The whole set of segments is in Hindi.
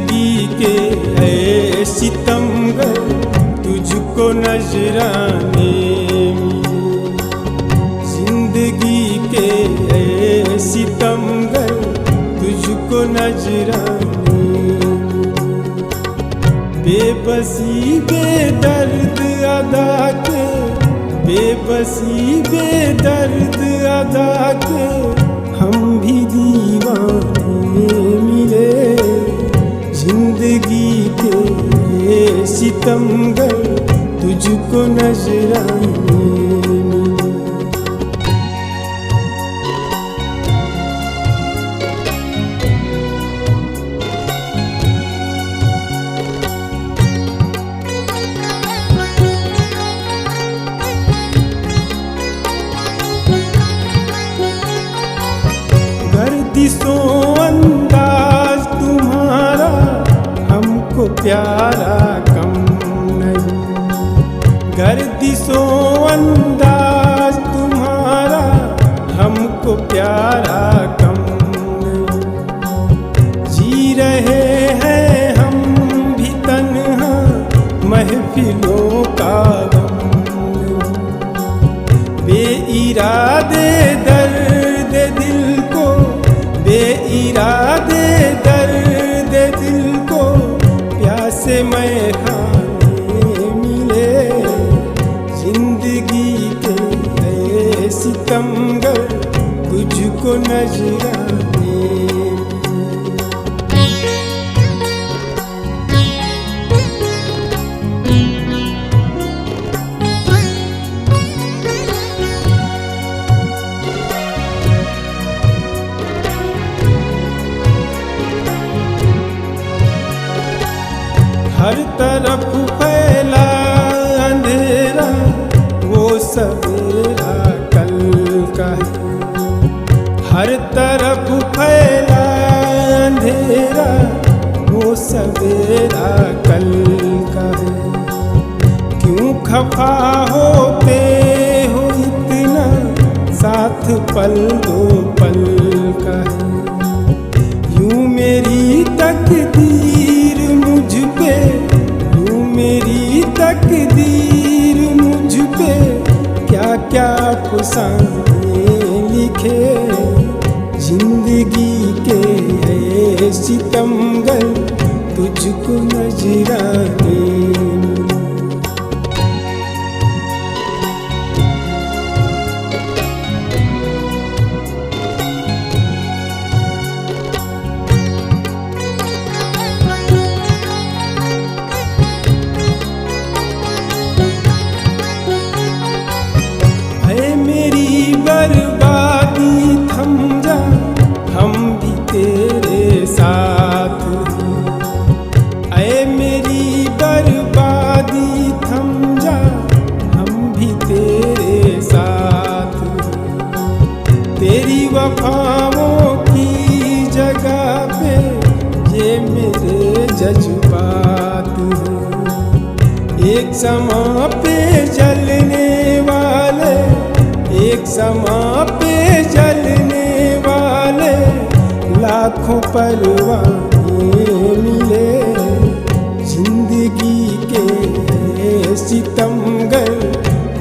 जिंदगी के ऐ सितमगर तुझको नजराने मिले। जिंदगी के ऐ सितमगर तुझको नजराने मिले। बेबसी बेदर्द अदा के, बेबसी बेदर्द अदा के हम भी दीवाने मिले। जिंदगी के सितमगर तुझको नजराने मिले। गर्दिशो अंदाज तुम्हारा हमको प्यारा कम नहीं। गर्दिशो अंदाज तुम्हारा हमको प्यारा कम नहीं। जी रहे हैं हम भी तन्हा महफिलों का गम नहीं। बेइरादे दर्द दिल को, बेइरादे दर्द दिल को प्यासे मैं खाने मिले। जिंदगी के ऐ सितमगर तुझको नजराने हर तरफ फैला अंधेरा, वो सवेरा कल का है। हर तरफ फैला अंधेरा, वो सवेरा कल का है। क्यों खफा होते हो इतना, साथ पल दो पल का है। यूं मेरी तकदीर मुझ पे, यूं मेरी तकदीर मुझ पे क्या क्या अफसाने लिखे। जिंदगी के ऐ सितमगर तुझको नजराने मिले। मेरी बर्बादी थम जा, हम भी तेरे साथ हैं। ऐ मेरी बर्बादी थम जा, हम भी तेरे साथ हैं। तेरी वफाओं की जगह पे ये मेरे जज्बात हैं। एक समा पे जलने वाले, एक समा पे जलने वाले लाखों परवाने मिले। जिंदगी के ऐ सितमगर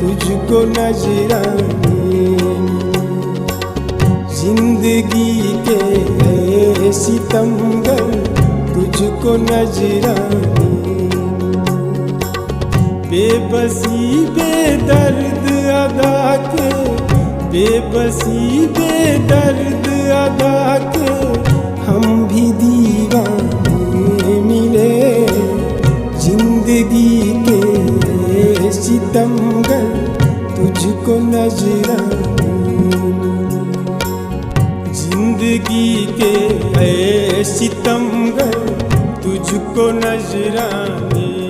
तुझको नजराने मिले। जिंदगी के ऐ सितमगर तुझको नजराने मिले। बेबसी बेदर्द अदा के, बेबसी बेदर्द अदा के हम भी दीवाने मिले। जिंदगी के ऐ सितमगर तुझको नजराने मिले। जिंदगी के ऐ सितमगर तुझको नजराने